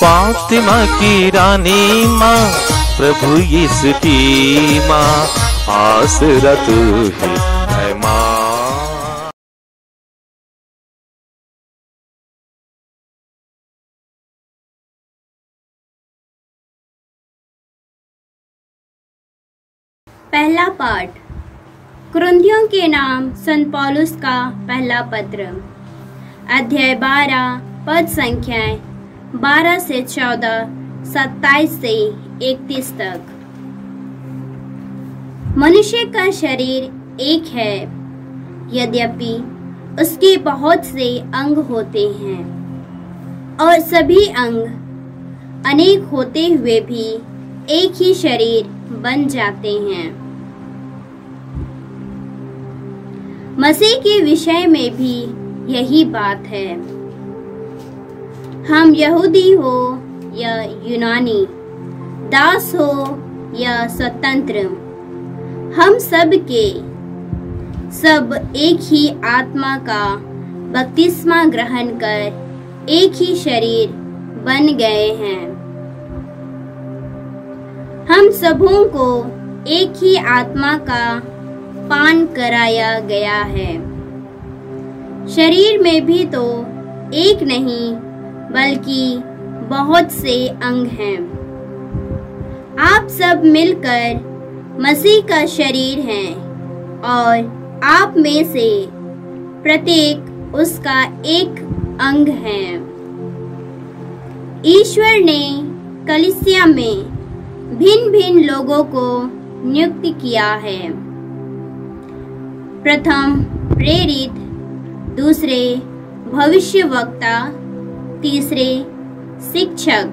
फातिमा की रानी माँ, प्रभु यीशु की माँ, आसरा तू ही है माँ। पहला पाठ कुरिन्थियों के नाम संत पौलुस का पहला पत्र, अध्याय 12, पद संख्याएं 12 से 14, 27 से 31 तक। मनुष्य का शरीर एक है, यद्यपि उसके बहुत से अंग होते हैं और सभी अंग अनेक होते हुए भी एक ही शरीर बन जाते हैं। मसीह के विषय में भी यही बात है। हम यहूदी हो या यूनानी, दास हो या स्वतंत्र, हम सब के सब एक ही आत्मा का बपतिस्मा ग्रहण कर एक ही शरीर बन गए हैं। हम सबों को एक ही आत्मा का पान कराया गया है। शरीर में भी तो एक नहीं बल्कि बहुत से अंग हैं। आप सब मिलकर मसीह का शरीर हैं और आप में से प्रत्येक उसका एक अंग है। ईश्वर ने कलीसिया में भिन्न भिन्न लोगों को नियुक्त किया है। प्रथम प्रेरित, दूसरे भविष्यवक्ता, तीसरे शिक्षक,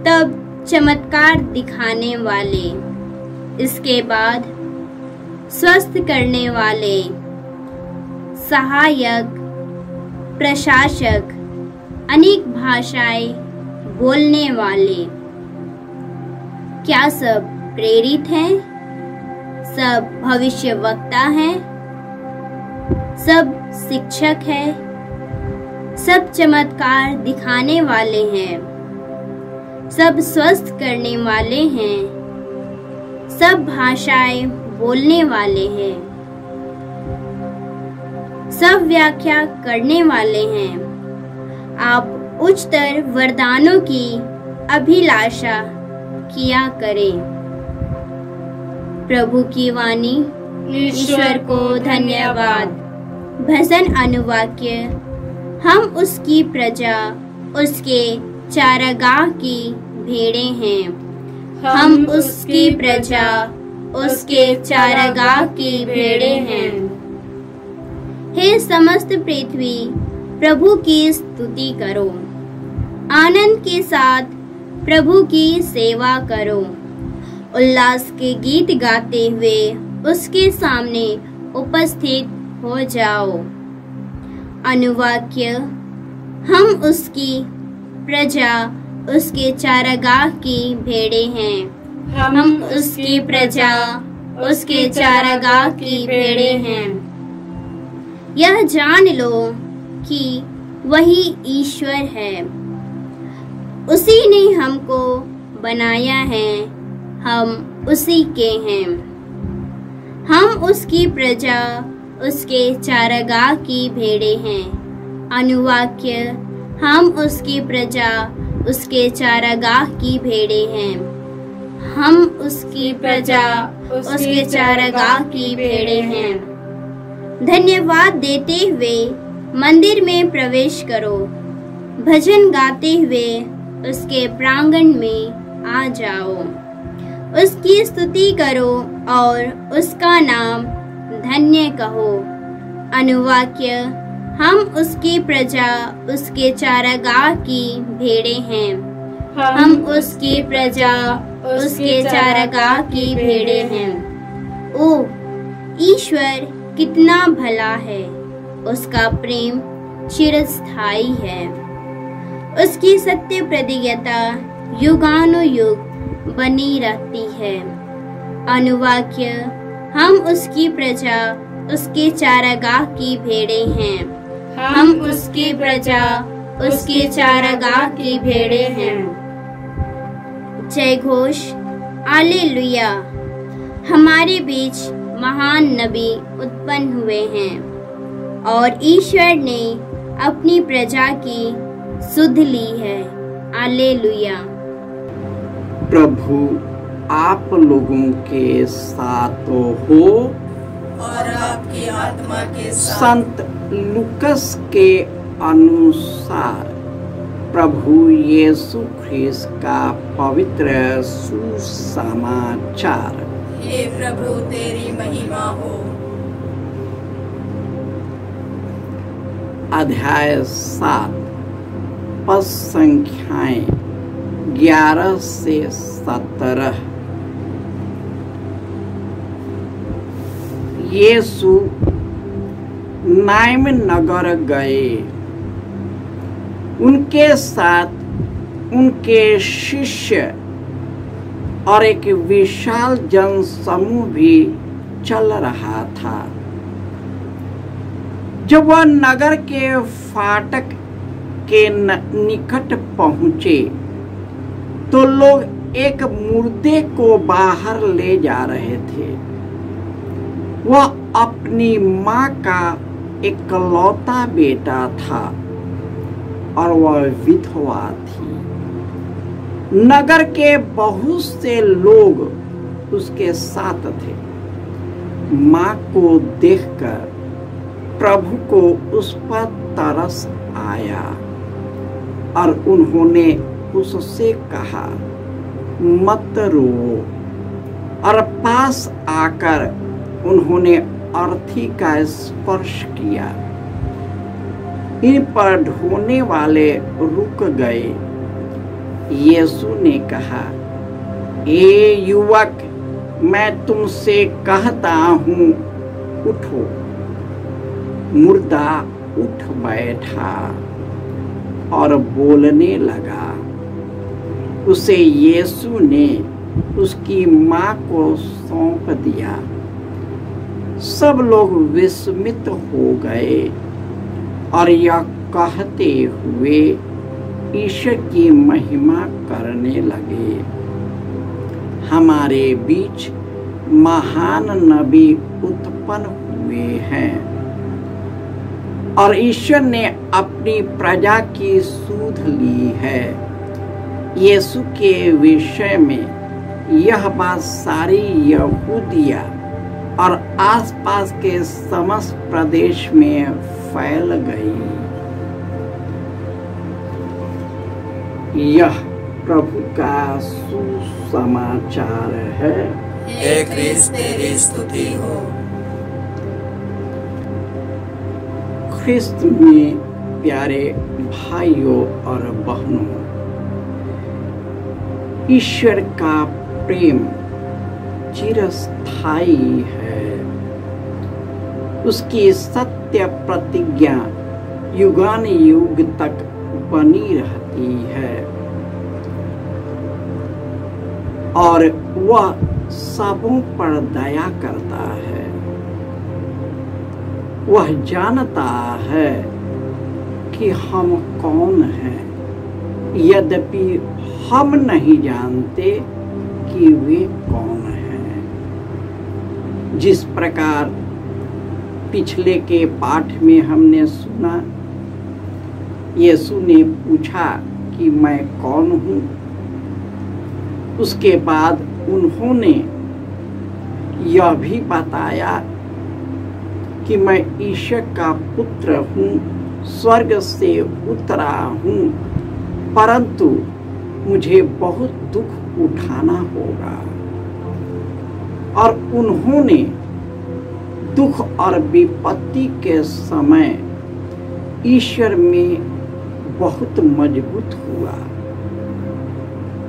तब चमत्कार दिखाने वाले, इसके बाद स्वस्थ करने वाले, सहायक, प्रशासक, अनेक भाषाएं बोलने वाले। क्या सब प्रेरित हैं? सब भविष्यवक्ता हैं? सब शिक्षक हैं? सब चमत्कार दिखाने वाले हैं? सब स्वस्थ करने वाले हैं? सब भाषाएं बोलने वाले हैं? सब व्याख्या करने वाले हैं? आप उच्चतर वरदानों की अभिलाषा किया करें। प्रभु की वाणी। ईश्वर को धन्यवाद। भजन अनुवाक्य। हम उसकी प्रजा, उसके चारागाह की भेड़ें हैं। हम उसकी प्रजा, उसके चारागाह की भेड़ें हैं। हे समस्त पृथ्वी, प्रभु की स्तुति करो। आनंद के साथ प्रभु की सेवा करो। उल्लास के गीत गाते हुए उसके सामने उपस्थित हो जाओ। अनुवाक्य। हम उसकी प्रजा, उसके चारागाह की भेड़ें हैं। हम उसकी प्रजा, उसके चारागाह की भेड़ें हैं। यह जान लो कि वही ईश्वर है। उसी ने हमको बनाया है, हम उसी के हैं। हम उसकी प्रजा, उसके चारागाह की भेड़ें हैं। अनुवाक्य। हम उसकी प्रजा, उसके चारागाह की भेड़ें हैं। हम उसकी प्रजा, उसके चारागाह की भेड़ें हैं। धन्यवाद देते हुए मंदिर में प्रवेश करो। भजन गाते हुए उसके प्रांगण में आ जाओ। उसकी स्तुति करो और उसका नाम धन्य कहो। अनुवाक्य। हम उसकी प्रजा, उसके चारागाह की भेड़ें हैं। हम उसकी प्रजा, उसके चारागाह की भेड़ें हैं। ओह, ईश्वर कितना भला है, उसका प्रेम चिरस्थायी है। उसकी सत्य प्रतिज्ञा युगानुयुग बनी रहती है। अनुवाक्य। हम उसकी प्रजा, उसके चारागाह की भेड़ें हैं। हम उसकी प्रजा, उसके चारागाह की भेड़ें हैं। जय घोष, हालेलुया। हमारे बीच महान नबी उत्पन्न हुए हैं और ईश्वर ने अपनी प्रजा की सुध ली है। हालेलुया। प्रभु आप लोगों के साथ हो और आपकी आत्मा के साथ। संत लूकस के अनुसार प्रभु यीशु ख्रिस्त का पवित्र सुसमाचार। हे प्रभु तेरी महिमा हो। अध्याय 7 पद संख्याएं 11 से 17। यीशु नाइम नगर गए। उनके साथ उनके शिष्य और एक विशाल जनसमूह भी चल रहा था। जब वह नगर के फाटक के निकट पहुंचे तो लोग एक मुर्दे को बाहर ले जा रहे थे। वह अपनी मां का इकलौता बेटा था और वह विधवा थी। नगर के बहुत से लोग उसके साथ थे। मां को देखकर प्रभु को उस पर तरस आया और उन्होंने उससे कहा, मत रो। और पास आकर उन्होंने अर्थी का स्पर्श किया। इन पर ढोने वाले रुक गए। यीशु ने कहा, ए युवक, मैं तुमसे कहता हूँ, उठो। मुर्दा उठ बैठा और बोलने लगा। उसे यीशु ने उसकी मां को सौंप दिया। सब लोग विस्मित हो गए और यह कहते हुए ईश्वर की महिमा करने लगे, हमारे बीच महान नबी उत्पन्न हुए हैं और ईश्वर ने अपनी प्रजा की सुध ली है। यीशु के विषय में यह बात सारी यहूदिया और आसपास के समस्त प्रदेश में फैल गई। यह प्रभु का सुसमाचार है। हे क्रिस्त तेरी स्तुति हो। ख्रिस्त में प्यारे भाइयों और बहनों, ईश्वर का प्रेम चिरस्थायी है। उसकी सत्य प्रतिज्ञा युगान युग तक बनी रहती है और वह सबों पर दया करता है। वह जानता है कि हम कौन हैं, यद्यपि हम नहीं जानते कि वे कौन हैं। जिस प्रकार पिछले के पाठ में हमने सुना, यीशु ने पूछा कि मैं कौन हूँ। उसके बाद उन्होंने यह भी बताया कि मैं ईश्वर का पुत्र हूँ, स्वर्ग से उतरा हूँ, परंतु मुझे बहुत दुख उठाना होगा। और उन्होंने दुख और विपत्ति के समय ईश्वर में बहुत मजबूत हुआ।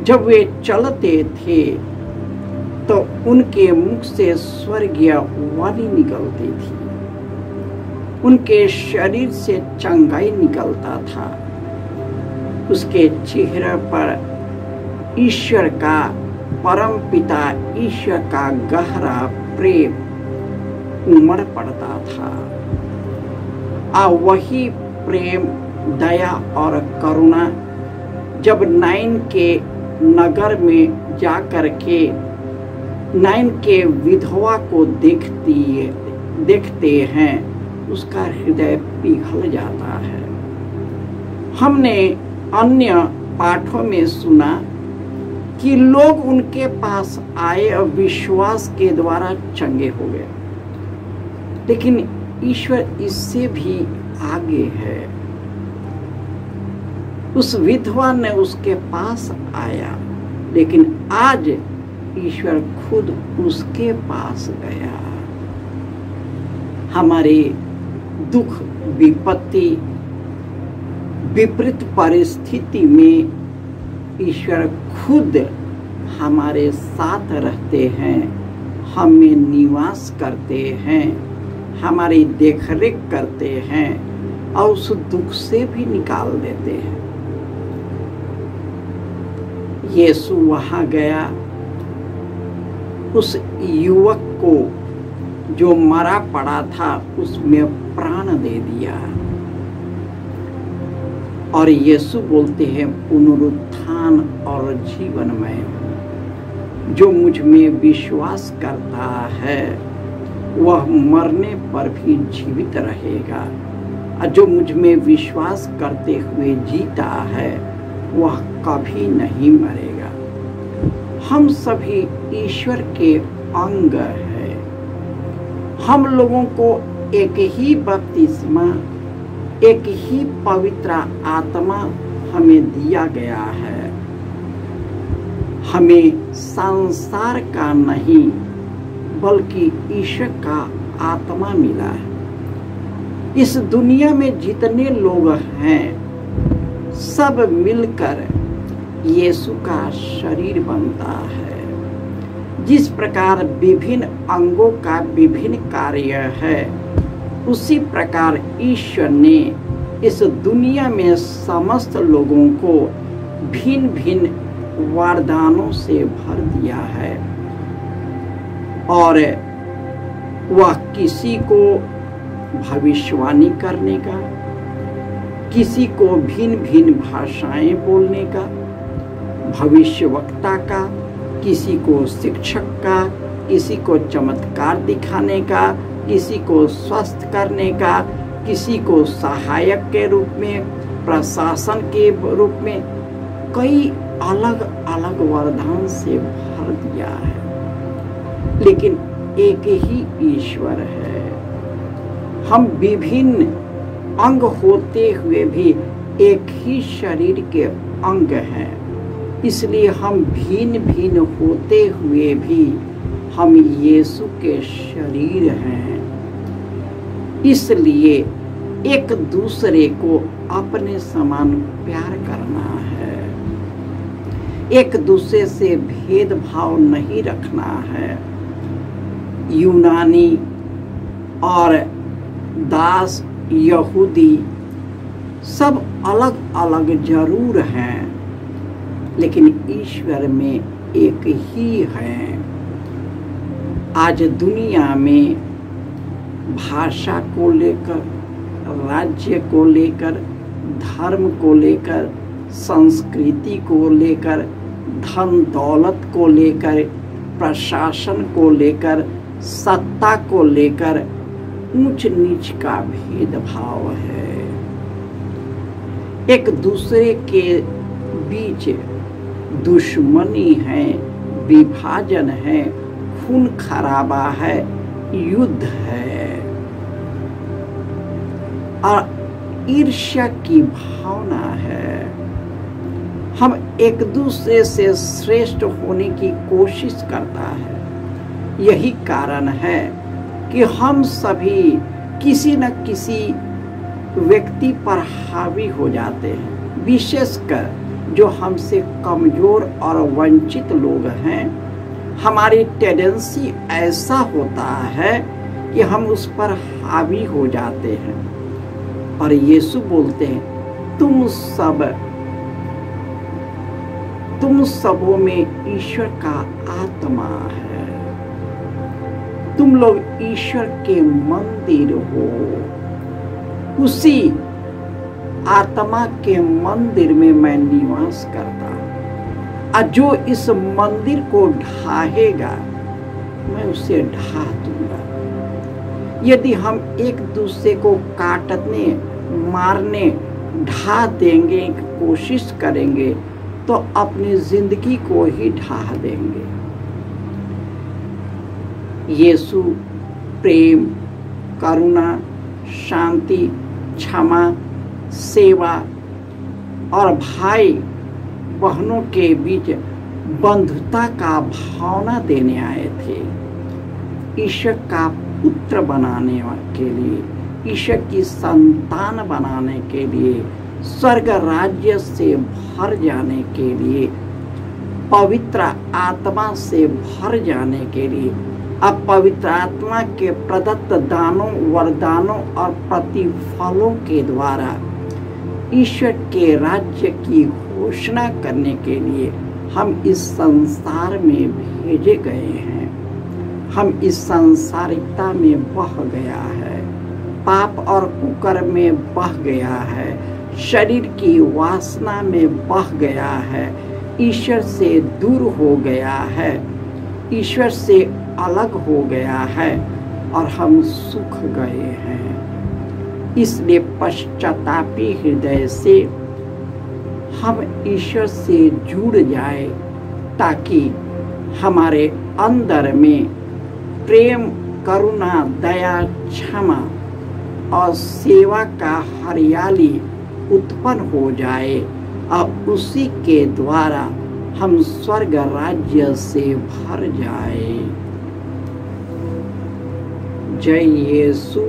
जब वे चलते थे तो उनके मुख से स्वर्गीय वाणी निकलती थी। उनके शरीर से चंगाई निकलता था। उसके चेहरे पर ईश्वर का, परम पिता ईश्वर का गहरा प्रेम उमड़ पड़ता था। वही प्रेम दया और करुणा जब नाइन के नगर में जा कर के नाइन के विधवा को देखते हैं, उसका हृदय पिघल जाता है। हमने अन्य पाठों में सुना कि लोग उनके पास आए और विश्वास के द्वारा चंगे हो गए, लेकिन ईश्वर इससे भी आगे है। उस विधवा ने उसके पास आया, लेकिन आज ईश्वर खुद उसके पास गया। हमारे दुख, विपत्ति, विपरीत परिस्थिति में ईश्वर खुद हमारे साथ रहते हैं, हमें निवास करते हैं, हमारी देखरेख करते हैं और उस दुख से भी निकाल देते हैं। यीशु वहां गया, उस युवक को जो मरा पड़ा था उसमें प्राण दे दिया। और यीशु बोलते हैं, पुनरुत्थान और जीवन मैं हूँ। जो मुझ में विश्वास करता है वह मरने पर भी जीवित रहेगा, और जो मुझ में विश्वास करते हुए जीता है वह कभी नहीं मरेगा। हम सभी ईश्वर के अंग हैं। हम लोगों को एक ही बपतिस्मा, एक ही पवित्र आत्मा हमें दिया गया है। हमें संसार का नहीं बल्कि ईश्वर का आत्मा मिला है। इस दुनिया में जितने लोग हैं सब मिलकर यीशु का शरीर बनता है। जिस प्रकार विभिन्न अंगों का विभिन्न कार्य है, उसी प्रकार ईश्वर ने इस दुनिया में समस्त लोगों को भिन्न भिन्न वरदानों से भर दिया है। और वह किसी को भविष्यवाणी करने का, किसी को भिन्न भिन्न भाषाएं बोलने का, भविष्यवक्ता का, किसी को शिक्षक का, किसी को चमत्कार दिखाने का, किसी को स्वस्थ करने का, किसी को सहायक के रूप में, प्रशासन के रूप में, कई अलग अलग वरदान से भर दिया है। लेकिन एक ही ईश्वर है। हम विभिन्न अंग होते हुए भी एक ही शरीर के अंग हैं। इसलिए हम भिन्न भिन्न होते हुए भी हम यीशु के शरीर हैं। इसलिए एक दूसरे को अपने समान प्यार करना है, एक दूसरे से भेदभाव नहीं रखना है। यूनानी और दास, यहूदी सब अलग अलग जरूर हैं, लेकिन ईश्वर में एक ही है। आज दुनिया में भाषा को लेकर, राज्य को लेकर, धर्म को लेकर, संस्कृति को लेकर, धन दौलत को लेकर, प्रशासन को लेकर, सत्ता को लेकर ऊंच नीच का भेदभाव है। एक दूसरे के बीच दुश्मनी है, विभाजन है, खून खराबा है, युद्ध है और ईर्ष्या की भावना है। हम एक दूसरे से श्रेष्ठ होने की कोशिश करता है। यही कारण है कि हम सभी किसी न किसी व्यक्ति पर हावी हो जाते हैं, विशेषकर जो हमसे कमजोर और वंचित लोग हैं। हमारी टेंडेंसी ऐसा होता है कि हम उस पर हावी हो जाते हैं। और यीशु बोलते हैं, तुम सबों में ईश्वर का आत्मा है, तुम लोग ईश्वर के मंदिर हो। उसी आत्मा के मंदिर में मैं निवास करता हूँ, और जो इस मंदिर को ढाहेगा मैं उसे ढा दूंगा। यदि हम एक दूसरे को काटने, मारने, ढा देंगे, कोशिश करेंगे, तो अपनी जिंदगी को ही ढा देंगे। यीशु प्रेम, करुणा, शांति, क्षमा, सेवा और भाई बहनों के बीच बंधुता का भावना देने आए थे। ईश्वर का पुत्र बनाने के लिए, ईश्वर की संतान बनाने के लिए, स्वर्ग राज्य से भर जाने के लिए, पवित्र आत्मा से भर जाने के लिए, अब पवित्र आत्मा के प्रदत्त दानों, वरदानों और प्रतिफलों के द्वारा ईश्वर के राज्य की घोषणा करने के लिए हम इस संसार में भेजे गए हैं। हम इस सांसारिकता में बह गया है, पाप और कुकर्म में बह गया है, शरीर की वासना में बह गया है, ईश्वर से दूर हो गया है, ईश्वर से अलग हो गया है और हम सूख गए हैं। इसलिए पश्चातापी हृदय से हम ईश्वर से जुड़ जाए, ताकि हमारे अंदर में प्रेम, करुणा, दया, क्षमा और सेवा का हरियाली उत्पन्न हो जाए, और उसी के द्वारा हम स्वर्ग राज्य से भर जाए। जय यीशु।